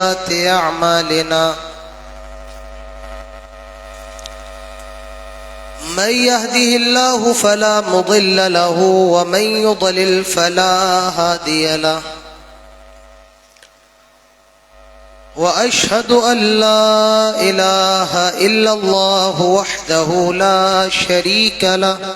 أعمالنا من يهده الله فلا مضل له ومن يضلل فلا هادي له وأشهد أن لا إله إلا الله وحده لا شريك له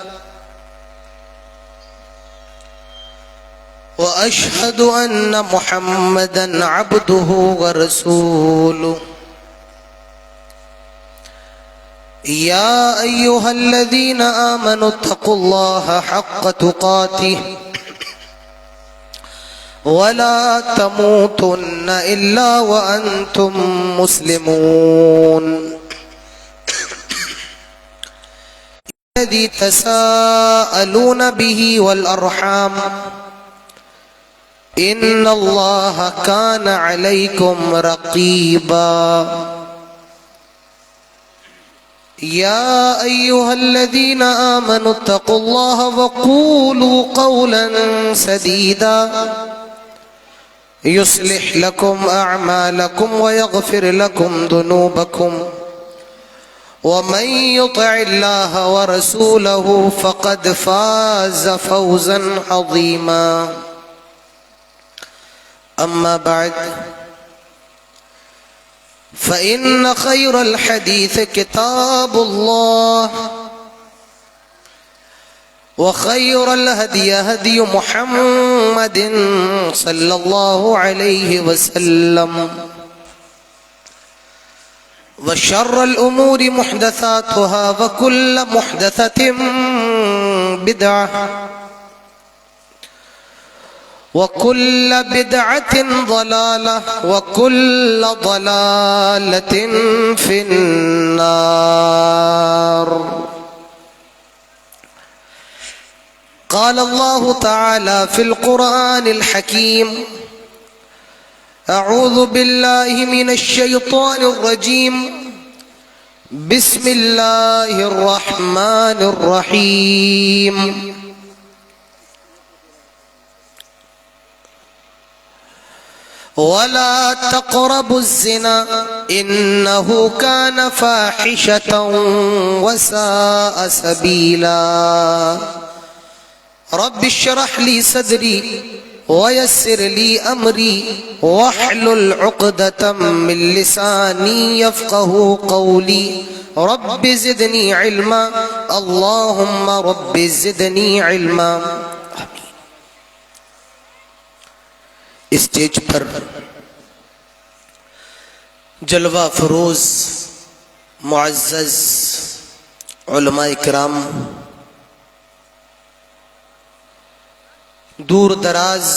وأشهد أن محمدًا عبده ورسوله يا أيها الذين آمنوا اتقوا الله حق تقاته ولا تموتن إلا وأنتم مسلمون الذي تساءلون به والأرحام إن الله كان عليكم رقيبا يا أيها الذين آمنوا اتقوا الله وقولوا قولا سديدا يصلح لكم أعمالكم ويغفر لكم ذنوبكم ومن يطع الله ورسوله فقد فاز فوزا عظيما أما بعد فإن خير الحديث كتاب الله وخير الهدي هدي محمد صلى الله عليه وسلم وشر الأمور محدثاتها وكل محدثة بدعة وكل بدعة ضلالة وكل ضلالة في النار. قال الله تعالى في القرآن الحكيم: أعوذ بالله من الشيطان الرجيم بسم الله الرحمن الرحيم ولا تقربوا الزنا إنه كان فاحشة وساء سبيلا رب اشرح لي صدري ويسر لي أمري واحلل عقدة من لساني يفقه قولي رب زدني علما اللهم رب زدني علما. اسٹیج پر جلوہ فروز معزز علماء کرام، دور دراز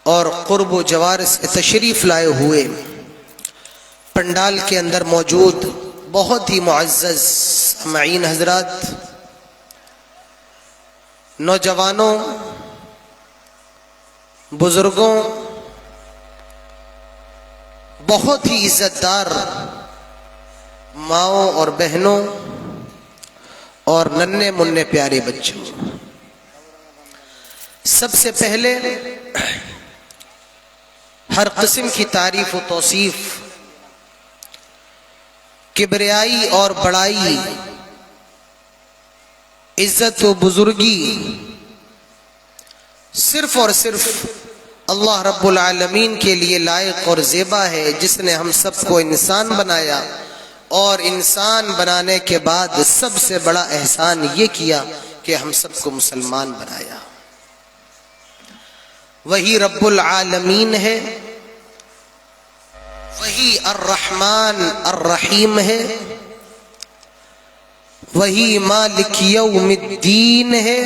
اور قرب و جوار سے تشریف لائے ہوئے پنڈال کے اندر موجود بہت ہی معزز سامعین حضرات، نوجوانوں، بزرگوں، بہت ہی عزت دار ماؤں اور بہنوں اور ننھے منھے پیارے بچوں، سب سے پہلے ہر قسم کی تعریف و توصیف، کبریائی اور بڑائی، عزت و بزرگی صرف اور صرف اللہ رب العالمین کے لیے لائق اور زیبا ہے، جس نے ہم سب کو انسان بنایا اور انسان بنانے کے بعد سب سے بڑا احسان یہ کیا کہ ہم سب کو مسلمان بنایا. وہی رب العالمین ہے، وہی الرحمن الرحیم ہے، وہی مالک یوم الدین ہے،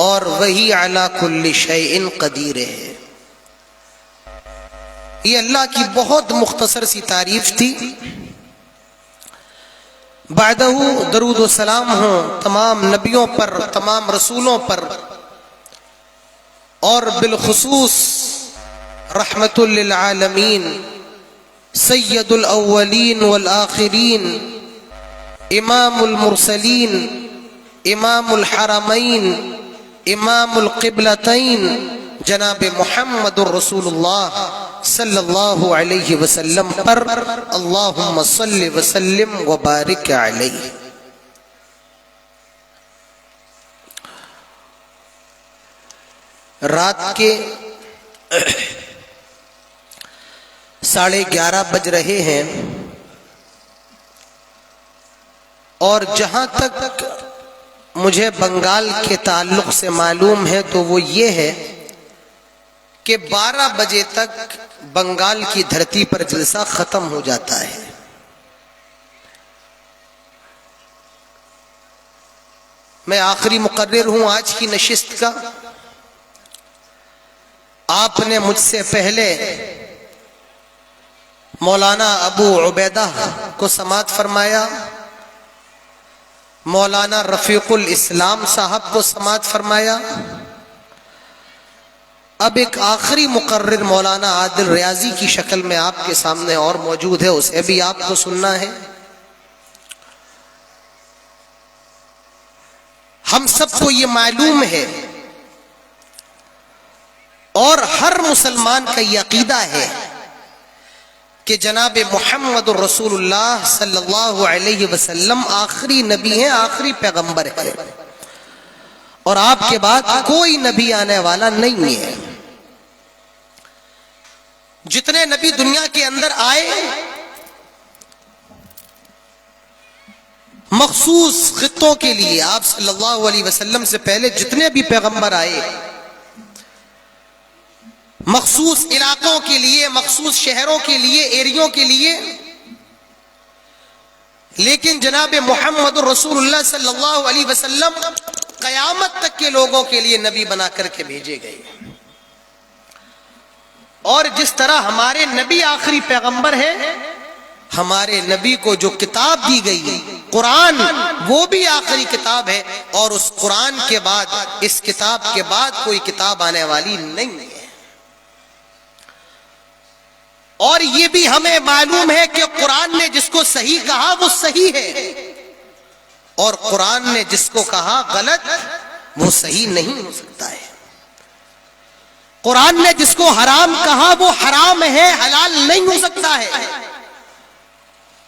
اور وہی علی کل شیء قدیر ہے. یہ اللہ کی بہت مختصر سی تعریف تھی. بعدہ درود و سلام ہوں تمام نبیوں پر، تمام رسولوں پر، اور بالخصوص رحمت للعالمین سید الاولین والآخرین امام المرسلین امام الحرمین امام القبلتین جناب محمد الرسول اللہ صلی اللہ علیہ وسلم پر اللہم صلی وسلم وبارک علیہ۔ رات کے 11:30 بج رہے ہیں، اور جہاں تک مجھے بنگال کے تعلق سے معلوم ہے تو وہ یہ ہے کہ 12 بجے تک بنگال کی دھرتی پر جلسہ ختم ہو جاتا ہے۔ میں آخری مقرر ہوں آج کی نشست کا۔ آپ نے مجھ سے پہلے مولانا ابو عبیدہ کو سماعت فرمایا، مولانا رفیق الاسلام صاحب کو سماعت فرمایا، اب ایک آخری مقرر مولانا عادل ریاضی کی شکل میں آپ کے سامنے اور موجود ہے، اسے بھی آپ کو سننا ہے۔ ہم سب کو یہ معلوم ہے اور ہر مسلمان کا یہ عقیدہ ہے کہ جناب محمد الرسول اللہ صلی اللہ علیہ وسلم آخری نبی ہیں، آخری پیغمبر ہیں، اور آپ کے بعد کوئی نبی آنے والا نہیں ہے۔ جتنے نبی دنیا کے اندر آئے مخصوص خطوں کے لیے، آپ صلی اللہ علیہ وسلم سے پہلے جتنے بھی پیغمبر آئے مخصوص علاقوں کے لیے، مخصوص شہروں کے لیے، ایریوں کے لیے، لیکن جناب محمد رسول اللہ صلی اللہ علیہ وسلم قیامت تک کے لوگوں کے لیے نبی بنا کر کے بھیجے گئے۔ اور جس طرح ہمارے نبی آخری پیغمبر ہیں، ہمارے نبی کو جو کتاب دی گئی قرآن، وہ بھی آخری کتاب ہے، اور اس قرآن کے بعد، اس کتاب کے بعد کوئی کتاب آنے والی نہیں ہے۔ اور یہ بھی ہمیں معلوم ہے کہ قرآن نے جس کو صحیح کہا وہ صحیح ہے، اور قرآن نے جس کو کہا غلط وہ صحیح نہیں ہو سکتا ہے۔ قرآن نے جس کو حرام کہا وہ حرام ہے، حلال نہیں ہو سکتا ہے،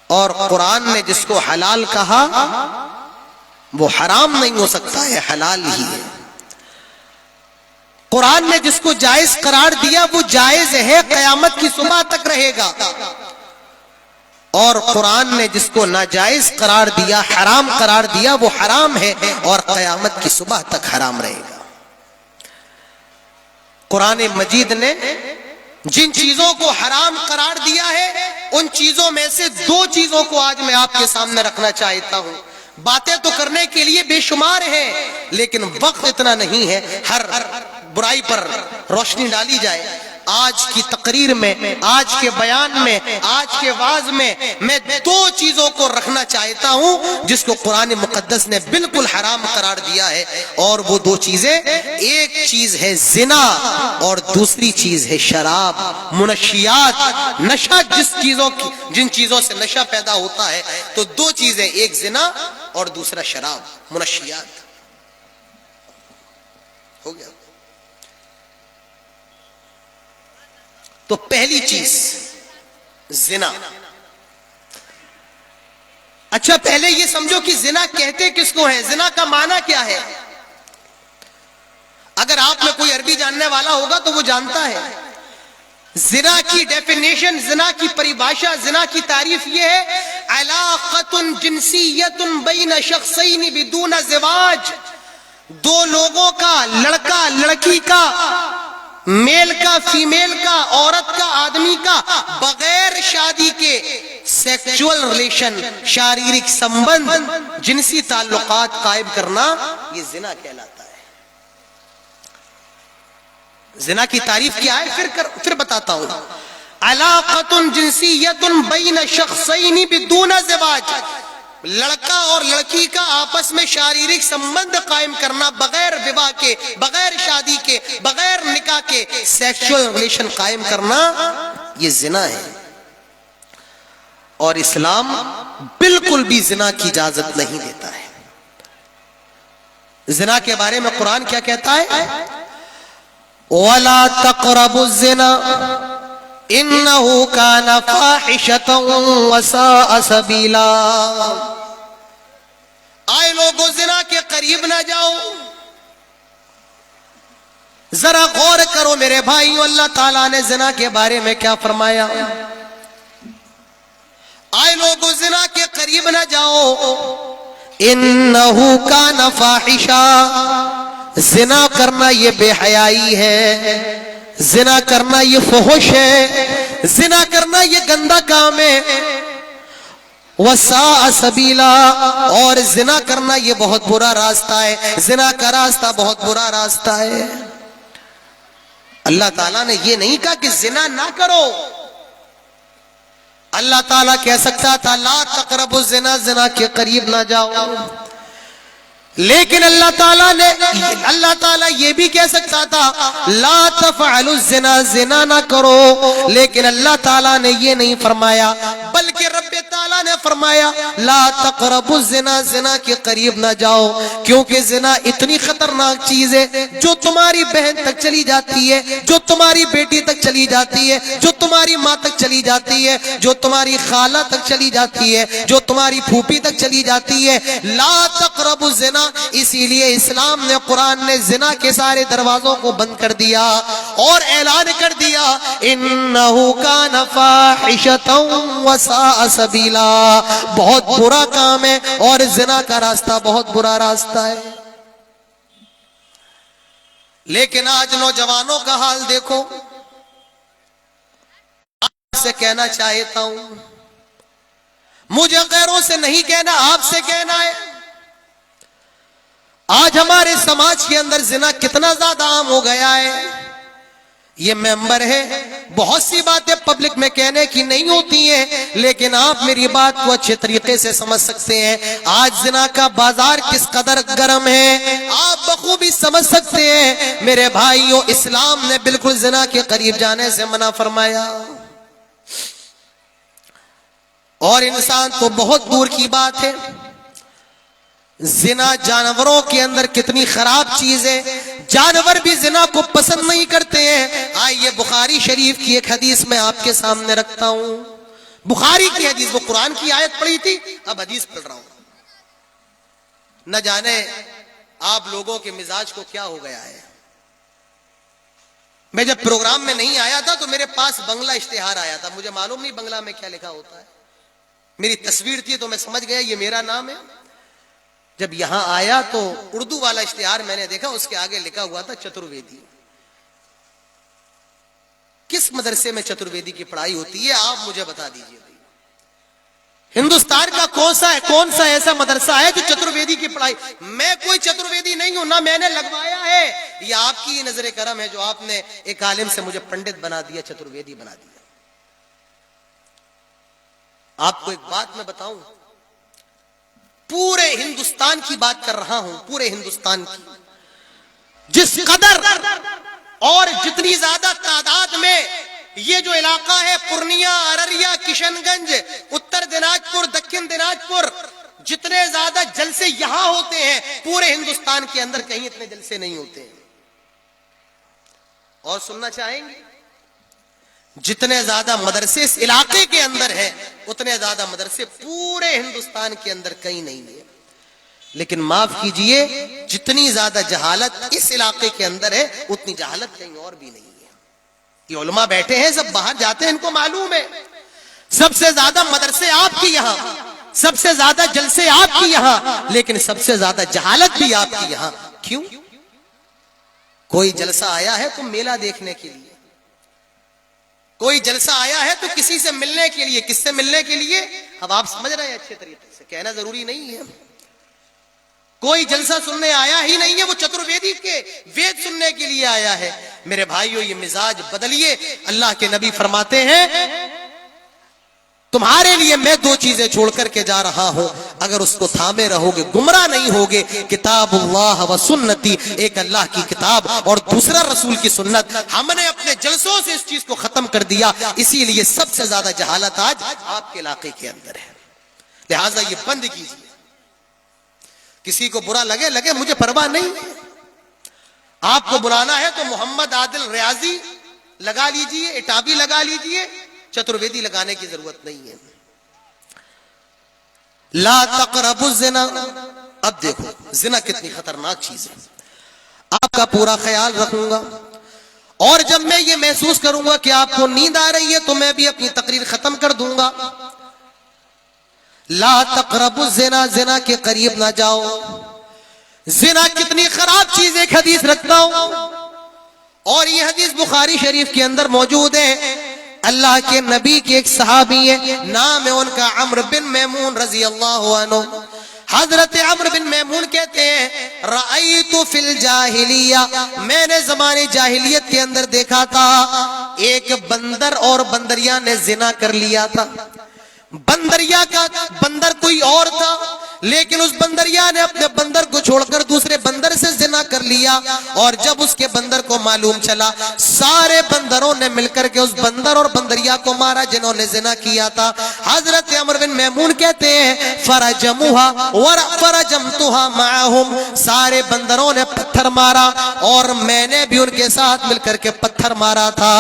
اور قرآن نے جس کو حلال کہا وہ حرام نہیں ہو سکتا ہے، حلال ہی ہے۔ قرآن نے جس کو جائز قرار دیا وہ جائز ہے، قیامت کی صبح تک رہے گا، اور قرآن نے جس کو ناجائز قرار دیا، حرام قرار دیا، وہ حرام ہے اور قیامت کی صبح تک حرام رہے گا۔ قرآن مجید نے جن چیزوں کو حرام قرار دیا ہے ان چیزوں میں سے 2 چیزوں کو آج میں آپ کے سامنے رکھنا چاہتا ہوں۔ باتیں تو کرنے کے لیے بے شمار ہیں، لیکن وقت اتنا نہیں ہے ہر برائی پر روشنی ڈالی جائے۔ آج کی تقریر میں، آج کے بیان میں، آج کے واعظ میں 2 چیزوں کو رکھنا چاہتا ہوں جس کو قرآن مقدس نے بالکل حرام قرار دیا ہے، اور وہ 2 چیزیں، ایک چیز ہے زنا اور دوسری چیز ہے شراب، منشیات، نشہ، جن چیزوں سے نشہ پیدا ہوتا ہے، تو 2 چیزیں، ایک زنا اور دوسرا شراب، منشیات۔ ہو گیا؟ تو پہلی چیز زنا۔ اچھا، پہلے یہ سمجھو کہ زنا کہتے کس کو ہے، زنا کا معنی کیا ہے؟ اگر آپ میں کوئی عربی جاننے والا ہوگا تو وہ جانتا ہے زنا کی ڈیفینیشن، زنا کی پریبھاشا، زنا کی تعریف یہ ہے: علاقۃ جنسیۃ بین شخصین بدون زواج، 2 لوگوں کا، لڑکا لڑکی کا، میل کا فیمیل کا، عورت کا آدمی کا، بغیر شادی کے سیکچول ریلیشن، شاریرک سمبند، جنسی تعلقات قائم کرنا، یہ زنا کہلاتا ہے۔ زنا کی تعریف کیا ہے پھر بتاتا ہوں۔ علاقۃ جنسیۃ بین شخصین بدون زواج، لڑکا اور لڑکی کا آپس میں شاریرک سمبند قائم کرنا، بغیر وواہ کے، بغیر شادی کے، بغیر نکاح کے سیکشول ریلیشن قائم کرنا، یہ زنا ہے۔ اور اسلام بالکل بھی زنا کی اجازت نہیں دیتا ہے۔ زنا کے بارے میں قرآن کیا کہتا ہے؟ ولا تقربوا الزنا انه كان فاحشة وساء سبيلا. آئے لوگوں زنا کے قریب نہ جاؤ. ذرا غور کرو میرے بھائیو، اللہ تعالیٰ نے زنا کے بارے میں کیا فرمایا. آئے لوگوں زنا کے قریب نہ جاؤ. انہو کان فاحشہ، زنا کرنا یہ بے حیائی ہے، زنا کرنا یہ فحش ہے، زنا کرنا یہ گندا کام ہے. وساء سبیلا، اور زنا کرنا یہ بہت برا راستہ ہے، زنا کا راستہ بہت برا راستہ ہے. اللہ تعالیٰ نے یہ نہیں کہا کہ زنا نہ کرو. اللہ تعالیٰ کہہ سکتا تھا لا تقربوا الزنا، زنا کے قریب نہ جاؤ. لیکن اللہ تعالیٰ یہ بھی کہہ سکتا تھا لا تفعلوا الزنا، زنا نہ کرو. لیکن اللہ تعالیٰ نے یہ نہیں فرمایا، بلکہ رب تعالیٰ نے فرمایا لا تقربوا الزنا، زنا کے قریب نہ جاؤ. کیونکہ زنا اتنی خطرناک چیز ہے جو تمہاری بہن تک چلی جاتی ہے، جو تمہاری بیٹی تک چلی جاتی ہے، جو تمہاری ماں تک چلی جاتی ہے، جو تمہاری خالہ تک چلی جاتی ہے، جو تمہاری پھوپھی تک چلی جاتی ہے. لا تقربوا الزنا، اسی لیے اسلام نے، قرآن نے زنا کے سارے دروازوں کو بند کر دیا اور اعلان کر دیا انہو کان فاحشۃ وساء سبیلا، بہت برا کام ہے اور زنا کا راستہ بہت برا راستہ ہے. لیکن آج نوجوانوں کا حال دیکھو. آپ سے کہنا چاہتا ہوں، مجھے غیروں سے نہیں کہنا، آپ سے کہنا ہے. آج ہمارے سماج کے اندر زنا کتنا زیادہ عام ہو گیا ہے. یہ ممبر ہے، بہت سی باتیں پبلک میں کہنے کی نہیں ہوتی ہیں، لیکن آپ میری بات کو اچھے طریقے سے سمجھ سکتے ہیں. آج زنا کا بازار کس قدر گرم ہے آپ بخوبی سمجھ سکتے ہیں. میرے بھائیوں، اسلام نے بالکل زنا کے قریب جانے سے منع فرمایا. اور انسان تو بہت دور کی بات ہے، زنا جانوروں کے اندر کتنی خراب چیز ہے. جانور بھی زنا کو پسند نہیں کرتے ہیں. آئیے بخاری شریف کی ایک حدیث میں آپ کے سامنے رکھتا ہوں. بخاری کی حدیث، وہ قرآن کی آیت پڑھی تھی، اب حدیث پڑھ رہا ہوں. نہ جانے آپ لوگوں کے مزاج کو کیا ہو گیا ہے. میں جب پروگرام میں نہیں آیا تھا تو میرے پاس بنگلہ اشتہار آیا تھا. مجھے معلوم نہیں بنگلہ میں کیا لکھا ہوتا ہے. میری تصویر تھی تو میں سمجھ گیا یہ میرا نام ہے. جب یہاں آیا تو اردو والا اشتہار میں نے دیکھا، اس کے آگے لکھا ہوا تھا چترویدی. کس مدرسے میں چترویدی کی پڑھائی ہوتی ہے آپ مجھے بتا دیجئے. ہندوستان کا کون سا ایسا مدرسہ ہے جو چترویدی کی پڑھائی؟ میں کوئی چترویدی نہیں ہوں، نہ میں نے لگوایا ہے. یہ آپ کی نظر کرم ہے جو آپ نے ایک عالم سے مجھے پنڈت بنا دیا، چترویدی بنا دیا. آپ کو ایک بات میں بتاؤں، پورے ہندوستان کی بات کر رہا ہوں، پورے ہندوستان کی. جس قدر اور جتنی زیادہ تعداد میں یہ جو علاقہ ہے پورنیہ، ارریہ، کشن گنج، اتر دناج پور، دکن دناج پور، جتنے زیادہ جلسے یہاں ہوتے ہیں پورے ہندوستان کے اندر کہیں اتنے جلسے نہیں ہوتے ہیں. اور سننا چاہیں گے، جتنے زیادہ مدرسے اس علاقے کے اندر ہیں اتنے زیادہ مدرسے پورے ہندوستان کے اندر کہیں نہیں ہیں. لیکن معاف کیجئے، جتنی زیادہ جہالت اس علاقے کے اندر ہے اتنی جہالت کہیں اور بھی نہیں ہے. یہ علماء بیٹھے ہیں، سب باہر جاتے ہیں، ان کو معلوم ہے سب سے زیادہ مدرسے آپ کی یہاں، سب سے زیادہ جلسے آپ کی یہاں، لیکن سب سے زیادہ جہالت بھی آپ کی یہاں. کیوں؟ کوئی جلسہ آیا ہے تو میلہ دیکھنے کے لیے، کوئی جلسہ آیا ہے تو کسی سے ملنے کے لیے. کس سے ملنے کے لیے؟ اب آپ سمجھ رہے ہیں اچھے طریقے سے، کہنا ضروری نہیں ہے. کوئی جلسہ سننے آیا ہی نہیں ہے، وہ چترویدی کے وید سننے کے لیے آیا ہے. میرے بھائیو، یہ مزاج بدلیے. اللہ کے نبی فرماتے ہیں تمہارے لیے میں دو چیزیں چھوڑ کر کے جا رہا ہوں، اگر اس کو تھامے رہو گے گمراہ نہیں ہوگے. کتاب اللہ و سنتی، ایک اللہ کی کتاب اور دوسرا رسول کی سنت. ہم نے اپنے جلسوں سے اس چیز کو ختم کر دیا، اسی لیے سب سے زیادہ جہالت آج آپ کے علاقے کے اندر ہے. لہٰذا یہ بند کیجیے. کسی کو برا لگے، مجھے پرواہ نہیں. آپ کو بلانا ہے تو محمد عادل ریاضی لگا لیجئے, اٹابی لگا لیجئے, چترویدی لگانے کی ضرورت نہیں ہے. لا تقربوا الزنا. اب دیکھو زنا کتنی خطرناک چیز ہے. آپ کا پورا خیال رکھوں گا, اور جب میں یہ محسوس کروں گا کہ آپ کو نیند آ رہی ہے تو میں بھی اپنی تقریر ختم کر دوں گا. لا تقربوا الزنا, زنا کے قریب نہ جاؤ. زنا کتنی خراب چیز, ایک حدیث رکھتا ہوں, اور یہ حدیث بخاری شریف کے اندر موجود ہے. اللہ کے نبی کے ایک صحابی ہے, نام ہے ان کا عمرو بن میمون رضی اللہ عنہ. حضرت عمرو بن میمون کہتے ہیں رأیت فی الجاہلیہ, میں نے زمانے جاہلیت کے اندر دیکھا تھا ایک بندر اور بندریا نے زنا کر لیا تھا. بندریا کا بندر کوئی اور تھا, لیکن اس بندریا نے اپنے بندر کو چھوڑ کر دوسرے بندر سے زنا کر لیا. اور جب اس کے بندر کو معلوم چلا, سارے بندروں نے مل کر کے اس بندر اور بندریا کو مارا جنہوں نے زنا کیا تھا. حضرت عمرو بن میمون کہتے ہیں فرجموها ورجمتها معهم, سارے بندروں نے پتھر مارا اور میں نے بھی ان کے ساتھ مل کر کے پتھر مارا تھا.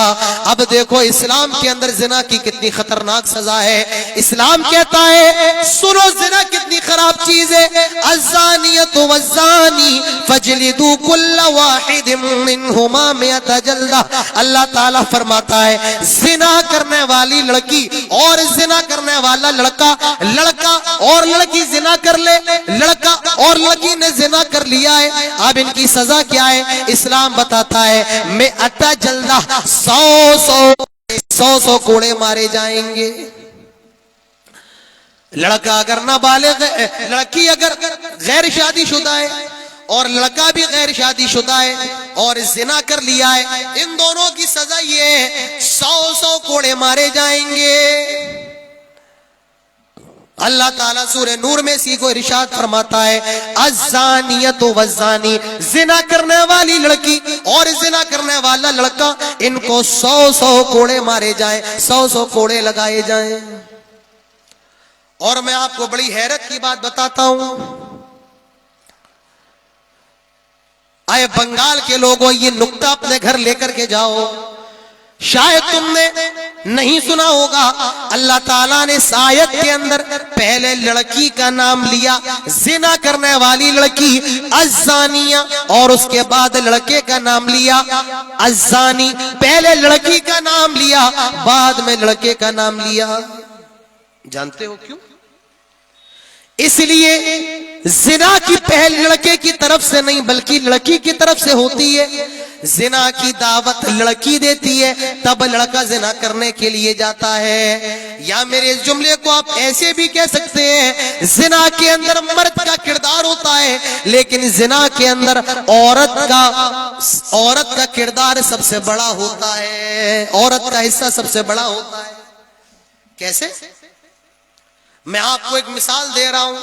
اب دیکھو اسلام کے اندر زنا کی کتنی خطرناک سزا ہے. اسلام کہتا ہے سنو زنا کتنی خراب چیز ہے. الزانیۃ والزانی فجلدوا کل واحد منہما 100 جلدہ. اللہ تعالیٰ فرماتا ہے زنا کرنے والی لڑکی اور زنا کرنے والا لڑکا, لڑکا اور لڑکی زنا کر لے, لڑکا اور لڑکی نے زنا کر لیا ہے, اب ان کی سزا کیا ہے؟ اسلام بتاتا ہے 100 جلدہ, 100 کوڑے مارے جائیں گے. لڑکا اگر نابالغ ہے, لڑکی اگر غیر شادی شدہ ہے اور لڑکا بھی غیر شادی شدہ ہے اور زنا کر لیا ہے, ان دونوں کی سزا یہ ہے 100 کوڑے مارے جائیں گے. اللہ تعالیٰ سورہ نور میں اسی کو ارشاد فرماتا ہے الزانیۃ والزانی, زنا کرنے والی لڑکی اور زنا کرنے والا لڑکا, ان کو 100 کوڑے مارے جائیں, 100 کوڑے لگائے جائیں. اور میں آپ کو بڑی حیرت کی بات بتاتا ہوں, آئے بنگال کے لوگوں یہ نکتہ اپنے گھر لے کر کے جاؤ. شاید تم نے نہیں سنا ہوگا, اللہ تعالیٰ نے اس آیت کے اندر پہلے لڑکی کا نام لیا زنا کرنے والی لڑکی الزانیہ, اور اس کے بعد لڑکے کا نام لیا الزانی. پہلے لڑکی کا نام لیا, بعد میں لڑکے کا نام لیا. جانتے ہو کیوں؟ اس لیے زنا کی پہل لڑکے کی طرف سے نہیں بلکہ لڑکی کی طرف سے ہوتی ہے. زنا کی دعوت لڑکی دیتی ہے, تب لڑکا زنا کرنے کے لیے جاتا ہے. یا میرے اس جملے کو آپ ایسے بھی کہہ سکتے ہیں زنا کے اندر مرد کا کردار ہوتا ہے, لیکن زنا کے اندر عورت کا کردار سب سے بڑا ہوتا ہے, عورت کا حصہ سب سے بڑا ہوتا ہے. کیسے؟ میں آپ کو ایک مثال دے رہا ہوں,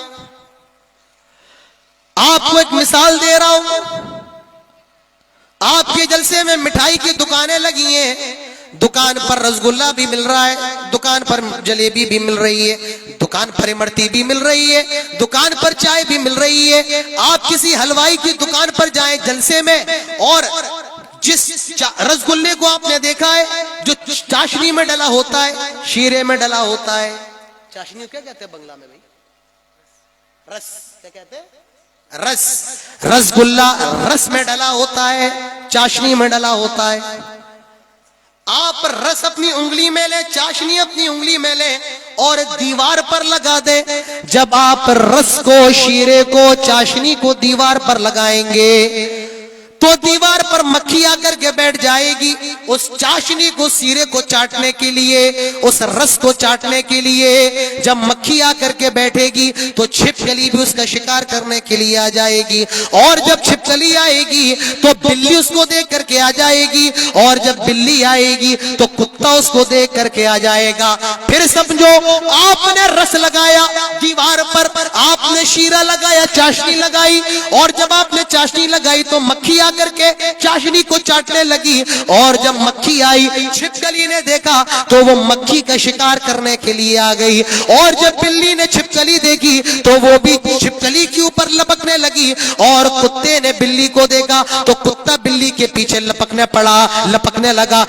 آپ کے جلسے میں مٹھائی کی دکانیں لگی ہیں, دکان پر رسگلہ بھی مل رہا ہے, دکان پر جلیبی بھی مل رہی ہے, دکان پر امرتی بھی مل رہی ہے, دکان پر چائے بھی مل رہی ہے. آپ کسی حلوائی کی دکان پر جائیں جلسے میں, اور جس رسگلے کو آپ نے دیکھا ہے جو چاشنی میں ڈلا ہوتا ہے, شیرے میں ڈلا ہوتا ہے, چاشنی کیا کہتے ہیں بنگلہ میں بھائی؟ رس. کیا کہتے ہیں؟ رس. رسگلہ رس میں ڈلا ہوتا ہے, چاشنی میں ڈلا ہوتا ہے. آپ رس اپنی انگلی میں لیں, چاشنی اپنی انگلی میں لیں اور دیوار پر لگا دیں. جب آپ رس کو, شیرے کو, چاشنی کو دیوار پر لگائیں گے تو دیوار پر مکھی آ کر کے بیٹھ جائے گی اس چاشنی کو, سیرے کو چاٹنے کے لیے, اس رس کو چاٹنے کے لیے. جب مکھی آ کر کے بیٹھے گی تو چھپکلی بھی اس کا شکار کرنے کے لیے آ جائے گی, اور جب چھپکلی آئے گی تو بلی اس کو دیکھ کر کے آ جائے گی, اور جب بلی آئے گی تو کتا اس کو دیکھ کر کے آ جائے گا. پھر سمجھو آپ نے رس لگایا دیوار پر, آپ نے شیرہ لگایا, چاشنی لگائی, اور جب آپ نے چاشنی لگائی تو مکھی آ کر کے چاشنی کو چاٹنے چاٹنے لگی، اور جب مکھی آئی چھپکلی نے دیکھا تو وہ مکھی کا شکار کرنے کے لیے آ گئی، اور جب بلی نے چھپکلی دیکھی تو وہ بھی چھپکلی کے اوپر لپکنے لگی، اور کتے نے بلی کو دیکھا تو کتا بلی کے پیچھے لپکنے لگا،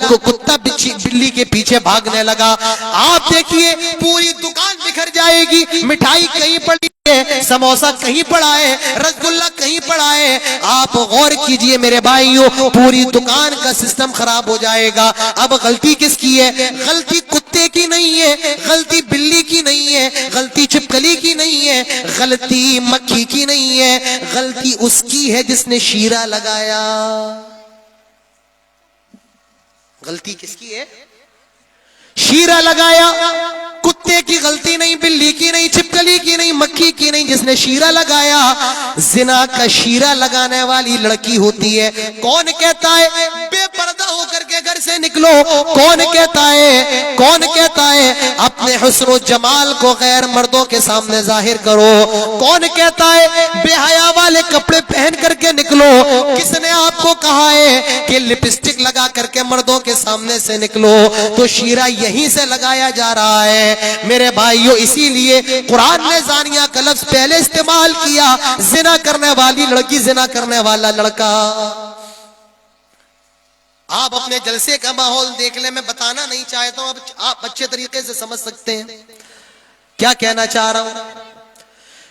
کتا بلی کے پیچھے بھاگنے لگا۔ آپ دیکھیے پوری دکان بکھر جائے گی، مٹھائی کہیں پڑی ہے، سموسہ کہیں پڑا ہے، رسگلہ کہیں پڑا ہے، آپ غور کیجئے میرے بھائیوں، پوری دکان کا سسٹم خراب ہو جائے گا۔ اب غلطی کس کی ہے؟ غلطی کتے کی نہیں ہے، غلطی بلی کی نہیں ہے، غلطی چھپکلی کی نہیں ہے، غلطی مکھی کی نہیں ہے، غلطی اس کی ہے جس نے شیرہ لگایا۔ غلطی کس کی ہے؟ شیرہ لگایا۔ کتے کی غلطی نہیں، بلی کی نہیں، چھپکلی کی نہیں، مکھی کی نہیں، جس نے شیرہ لگایا۔ زنا کا شیرہ لگانے والی لڑکی ہوتی ہے۔ کون کہتا ہے بے پردہ ہو کر کے گھر سے نکلو؟ کون کہتا ہے اپنے حسن و جمال کو غیر مردوں کے سامنے ظاہر کرو؟ کون کہتا ہے بے حیا والے کپڑے پہن کر کے نکلو؟ کس نے آپ کو کہا ہے کہ لپسٹک لگا کر کے مردوں کے سامنے سے نکلو؟ تو شیرہ یہیں سے لگایا جا رہا ہے میرے بھائیوں۔ اسی لیے قرآن نے زانیہ کا لفظ پہلے استعمال کیا، زنا کرنے والی لڑکی، زنا کرنے والا لڑکا۔ آپ اپنے جلسے کا ماحول دیکھ لیں، میں بتانا نہیں چاہتا ہوں، اب آپ اچھے طریقے سے سمجھ سکتے ہیں کیا کہنا چاہ رہا ہوں۔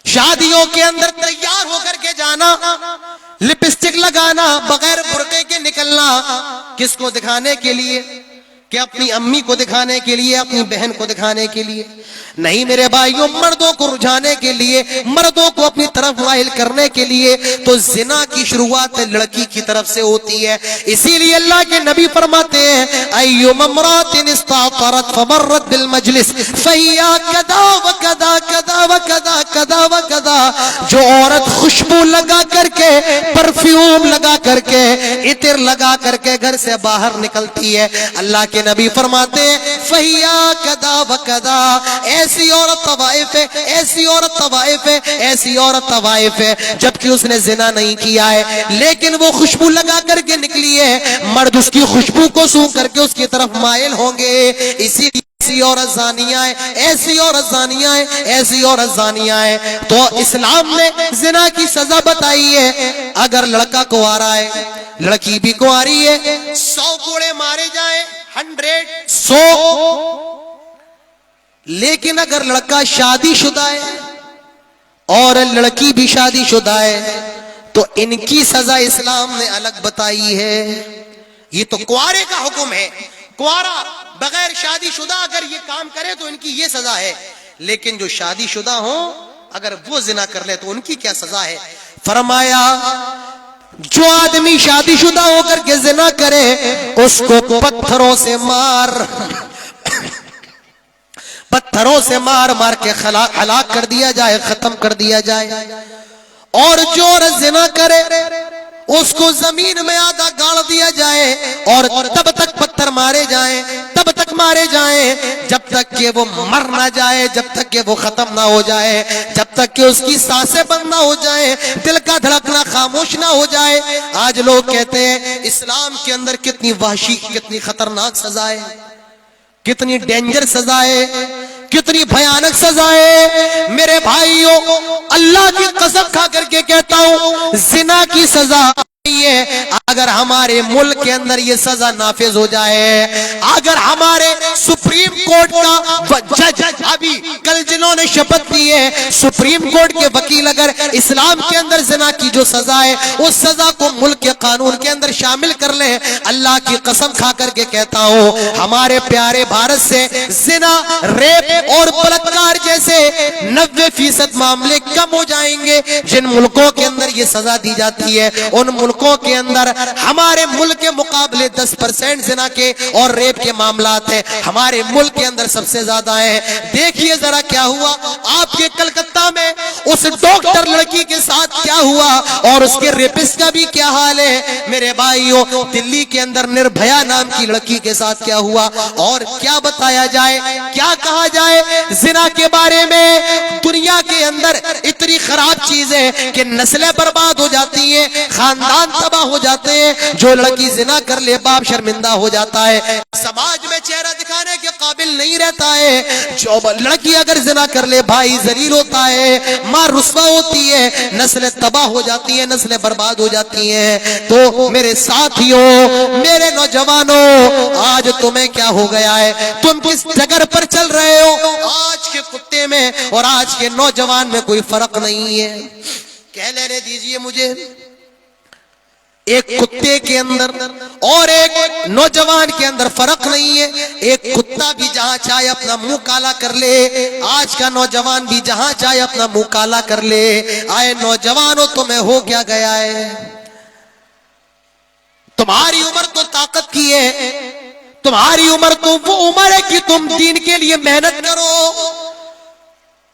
شادیوں کے اندر تیار ہو کر کے جانا، لپسٹک لگانا، بغیر برقعے کے نکلنا، کس کو دکھانے کے لیے؟ کہ اپنی امی کو دکھانے کے لیے، اپنی بہن کو دکھانے کے لیے نہیں میرے بھائیوں، مردوں کو رجھانے کے لیے، مردوں کو اپنی طرف مائل کرنے کے لیے۔ تو زنا کی شروعات لڑکی کی طرف سے ہوتی ہے۔ اسی لیے اللہ کے نبی فرماتے ہیں ایما امرأۃ استعطرت فمرت بالمجلس فہی کذا وکذا کذا وکذا کذا وکذا، جو عورت خوشبو لگا کر کے، پرفیوم لگا کر کے، عطر لگا کر کے گھر سے باہر نکلتی ہے، اللہ کے نبی فرماتے ہیں فہیا کذا وکذا، ایسی عورت طوائف ہے، ایسی عورت طوائف ہے، ایسی عورت طوائف ہے، جبکہ اس نے زنا نہیں کیا ہے لیکن وہ خوشبو لگا کر کے نکلی ہے، مرد اس کی خوشبو کو سونگھ کر کے اس کی طرف مائل ہوں گے۔ اسی لیے ایسی عورت زانیہ ہے، ایسی عورت زانیہ ہے، ایسی عورت زانیہ ہے۔ تو اسلام نے زنا کی سزا بتائی ہے، اگر لڑکا کنوارا ہے، لڑکی بھی کنواری ہے، 100 کوڑے مارے جائیں، 100۔ لیکن اگر لڑکا شادی شدہ ہے اور لڑکی بھی شادی شدہ ہے تو ان کی سزا اسلام نے الگ بتائی ہے۔ یہ تو کنوارے کا حکم ہے، کنوارا بغیر شادی شدہ اگر یہ کام کرے تو ان کی یہ سزا ہے، لیکن جو شادی شدہ ہوں اگر وہ زنا کر لے تو ان کی کیا سزا ہے؟ فرمایا جو آدمی شادی شدہ ہو کر کے زنا کرے اس کو پتھروں سے مار کے ہلاک کر دیا جائے، ختم کر دیا جائے۔ اور جو عورت زنا کرے اس کو زمین میں آدھا گاڑ دیا جائے، اور تب تک پتھر مارے جائیں، تب تک مارے جائیں جب تک کہ وہ مر نہ جائے، جب تک کہ وہ ختم نہ ہو جائے، جب تک کہ اس کی سانسیں بند نہ ہو جائیں، دل کا دھڑکنا خاموش نہ ہو جائے۔ آج لوگ کہتے ہیں اسلام کے اندر کتنی وحشی، کتنی خطرناک سزا ہے، کتنی ڈینجر سزا ہے، کتنی بھیانک سزا ہے۔ میرے بھائیوں اللہ کی قسم کھا کر کے کہتا ہوں زنا کی سزا اگر ہمارے ملک کے اندر یہ سزا نافذ ہو جائے، اگر ہمارے سپریم کورٹ کا جج ابھی کل جنہوں نے شپث لی ہے، سپریم کورٹ کے وکیل اگر اسلام کے اندر زنا کی جو سزا ہے اس سزا کو ملک کے قانون کے اندر شامل کر لیں، اللہ کی قسم کھا کر کے کہتا ہوں ہمارے پیارے بھارت سے زنا، ریپ اور بلاکار جیسے 90% معاملے کم ہو جائیں گے۔ جن ملکوں کے اندر یہ سزا دی جاتی ہے ان ملکوں کے اندر ہمارے ملک کے مقابلے 10% زنا کے اور ریپ کے معاملات ہیں، ہمارے ملک کے اندر سب سے زیادہ ہیں۔ دیکھیے ذرا کیا ہوا آپ کے کلکتہ میں اس ڈاکٹر لڑکی کے ساتھ کیا ہوا اور اس کے ریپسٹ کا بھی کیا حال ہے۔ میرے بھائیوں دلی کے اندر نربھیا نام کی لڑکی کے ساتھ کیا ہوا، اور کیا بتایا جائے، کیا کہا جائے زنا کے بارے میں۔ دنیا کے اندر اتنی خراب چیز ہے کہ نسلیں برباد ہو جاتی ہیں، خاندان خاندان تباہ ہو جاتے ہیں. جو لڑکی زنا کر لے باپ شرمندہ ہو جاتا ہے, سماج میں چہرہ دکھانے کے قابل نہیں رہتا ہے. جو لڑکی اگر زنا کر لے بھائی ذلیل ہوتا ہے, ماں رسوا ہوتی ہے, نسلیں تباہ ہو جاتی ہیں, نسلیں برباد ہو جاتی ہیں. تو میرے ساتھیوں, میرے نوجوانوں, آج تمہیں کیا ہو گیا ہے؟ تم کس ڈگر پر چل رہے ہو؟ آج کے کتے میں اور آج کے نوجوان میں کوئی فرق نہیں ہے. کہہ لینے دیجئے مجھے, ایک کتے کے اندر اور ایک نوجوان کے اندر فرق نہیں ہے. ایک کتا بھی جہاں چاہے اپنا منہ کالا کر لے, آج کا نوجوان بھی جہاں چاہے اپنا منہ کالا کر لے. آئے نوجوانوں, تمہیں ہو کیا گیا ہے؟ تمہاری عمر تو طاقت کی ہے, تمہاری عمر تو وہ عمر ہے کہ تم دین کے لیے محنت کرو,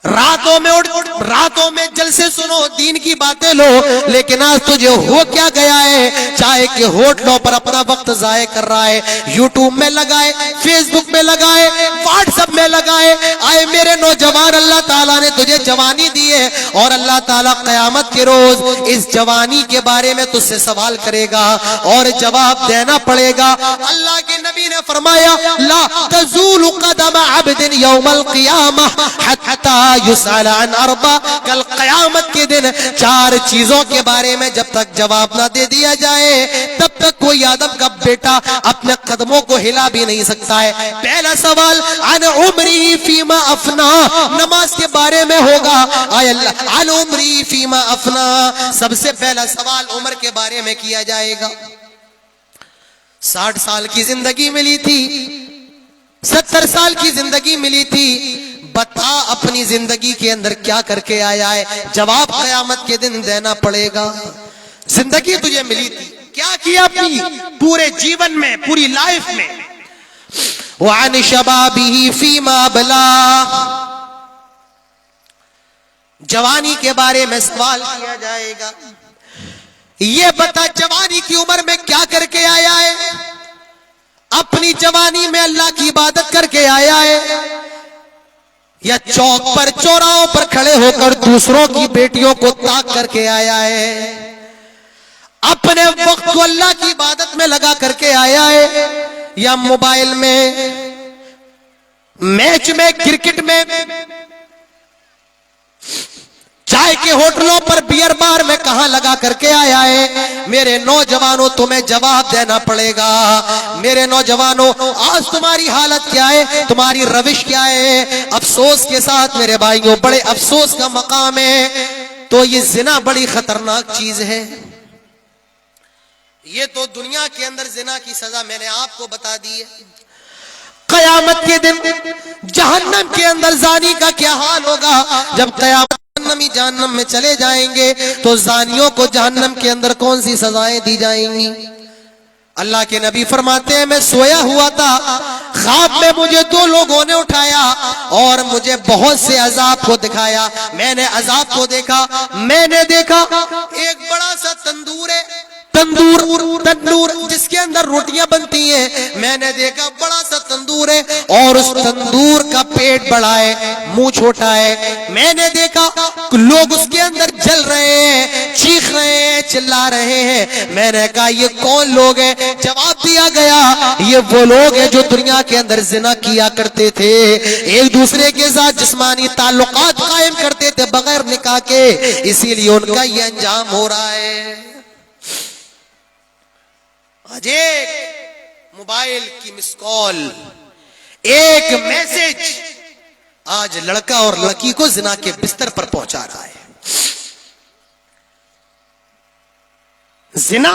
راتوں میں جلسے سنو, دین کی باتیں لو. لیکن آج تجھے ہو کیا گیا ہے؟ چاہے کہ ہوٹلوں پر اپنا وقت ضائع کر رہا ہے, یوٹیوب میں لگائے, فیس بک میں لگائے, واٹس ایپ میں لگائے. آئے میرے نوجوان, اللہ تعالیٰ نے تجھے جوانی دی ہے اور اللہ تعالیٰ قیامت کے روز اس جوانی کے بارے میں تجھ سے سوال کرے گا اور جواب دینا پڑے گا. اللہ کے نبی نے فرمایا, لا تزول قدم عبد یوم القیامہ حتی یسأل عن اربع. کل قیامت کے دن 4 چیزوں کے بارے میں جب تک جواب نہ دے دیا جائے تب تک کوئی آدم کا بیٹا اپنے قدموں کو ہلا بھی نہیں سکتا ہے. پہلا سوال عن عمری فیما افنا, نماز کے بارے میں ہوگا. آئے اللہ, عن عمری فیما افنا, سب سے پہلا سوال عمر کے بارے میں کیا جائے گا. 60 سال کی زندگی ملی تھی, 70 سال کی زندگی ملی تھی, بتا اپنی زندگی کے اندر کیا کر کے آیا ہے؟ جواب قیامت کے دن دینا پڑے گا. زندگی تجھے ملی تھی, کیا کیا اپنی پورے جیون میں, پوری لائف میں؟ وعن شبابہ فیما بلا, جوانی کے بارے میں سوال کیا جائے گا. یہ بتا جوانی کی عمر میں کیا کر کے آیا ہے؟ اپنی جوانی میں اللہ کی عبادت کر کے آیا ہے یا چوک پر چوراہوں پر کھڑے ہو کر دوسروں کی بیٹیوں کو تاک کر کے آیا ہے؟ اپنے وقت کو اللہ کی عبادت میں لگا کر کے آیا ہے یا موبائل میں, میچ میں, کرکٹ میں, چائے کے ہوٹلوں پر, بیئر بار میں کہاں لگا کر کے آیا ہے؟ میرے نوجوانوں, تمہیں جواب دینا پڑے گا. میرے نوجوانوں, آج تمہاری حالت کیا ہے, تمہاری روش کیا ہے؟ افسوس کے ساتھ میرے بھائیوں, بڑے افسوس کا مقام ہے. تو یہ زنا بڑی خطرناک چیز ہے. یہ تو دنیا کے اندر زنا کی سزا میں نے آپ کو بتا دی ہے. قیامت کے دن جہنم کے اندر زانی کا کیا حال ہوگا؟ جب قیامت جہنم میں چلے جائیں گے تو زانیوں کو جہنم کے اندر کون سی سزائیں دی جائیں گی؟ اللہ کے نبی فرماتے ہیں, میں سویا ہوا تھا, خواب میں مجھے 2 لوگوں نے اٹھایا اور مجھے بہت سے عذاب کو دکھایا. میں نے عذاب کو دیکھا, میں نے دیکھا ایک بڑا سا تندور ہے, تندور جس کے اندر روٹیاں بنتی ہیں. میں نے دیکھا بڑا سا تندور ہے اور اس تندور کا پیٹ بڑا ہے, منہ چھوٹا ہے. میں نے دیکھا لوگ اس کے اندر جل رہے ہیں, چیخ رہے ہیں, چلا رہے ہیں. میں نے کہا یہ کون لوگ ہیں؟ جواب دیا گیا یہ وہ لوگ ہیں جو دنیا کے اندر زنا کیا کرتے تھے, ایک دوسرے کے ساتھ جسمانی تعلقات قائم کرتے تھے بغیر نکاح کے, اسی لیے ان کا یہ انجام ہو رہا ہے. آج ایک موبائل کی مس کال, ایک میسج آج لڑکا اور لڑکی کو زنا کے بستر پر پہنچا رہا ہے. زنا,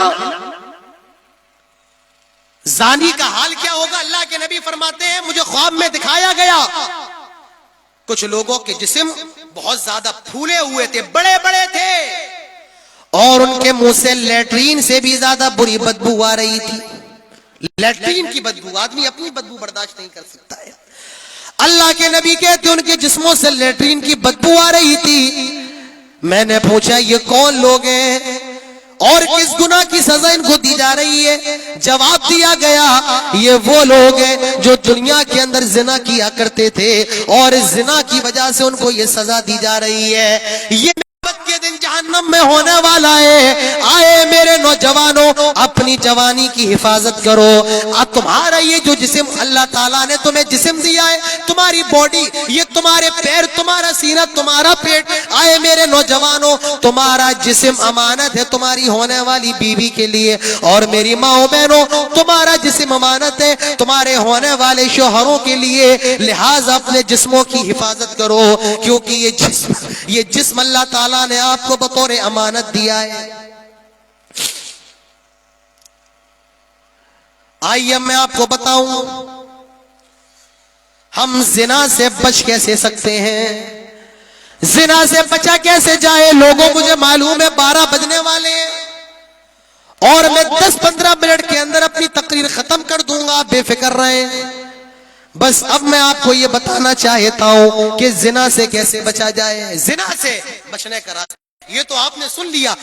زانی کا حال کیا ہوگا؟ اللہ کے نبی فرماتے ہیں مجھے خواب میں دکھایا گیا کچھ لوگوں کے جسم بہت زیادہ پھولے ہوئے تھے, بڑے بڑے تھے, اور ان کے منہ سے لیٹرین سے بھی زیادہ بری بدبو آ رہی تھی. لیٹرین کی بدبو, آدمی اپنی بدبو برداشت نہیں کر سکتا ہے. اللہ کے نبی کہتے ان کے جسموں سے لیٹرین کی بدبو آ رہی تھی. میں نے پوچھا یہ کون لوگ ہیں اور کس گناہ کی سزا ان کو دی جا رہی ہے؟ جواب دیا گیا یہ وہ لوگ ہیں جو دنیا کے اندر زنا کیا کرتے تھے اور زنا کی وجہ سے ان کو یہ سزا دی جا رہی ہے. یہ کے دن جہنم میں ہونے والا ہے۔ آئے میرے نوجوانوں، اپنی جوانی کی حفاظت کرو۔ تمہارا یہ جو جسم اللہ تعالیٰ نے تمہیں جسم دیا ہے، تمہاری باڈی، یہ تمہارے پیر، تمہارا سینہ، تمہارا پیٹ، آئے میرے نوجوانوں، تمہارا جسم امانت ہے تمہاری ہونے والی بیوی کے لیے، اور میری ماں بہنوں تمہارا جسم امانت ہے تمہارے ہونے والے شوہروں کے لیے۔ لہذا اپنے جسموں کی حفاظت کرو، کیونکہ یہ جسم اللہ تعالیٰ نے آپ کو بطور امانت دیا ہے۔ آئیے میں آپ کو بتاؤں ہم زنا سے بچ کیسے سکتے ہیں، زنا سے بچا کیسے جائے۔ لوگوں مجھے معلوم ہے 12 بجنے والے ہیں اور میں 10-15 منٹ کے اندر اپنی تقریر ختم کر دوں گا، بے فکر رہیں۔ بس اب میں آپ کو یہ بتانا چاہتا ہوں کہ زنا سے کیسے بچا جائے۔ زنا سے بچنے کا راستہ یہ تو آپ نے سن لیا۔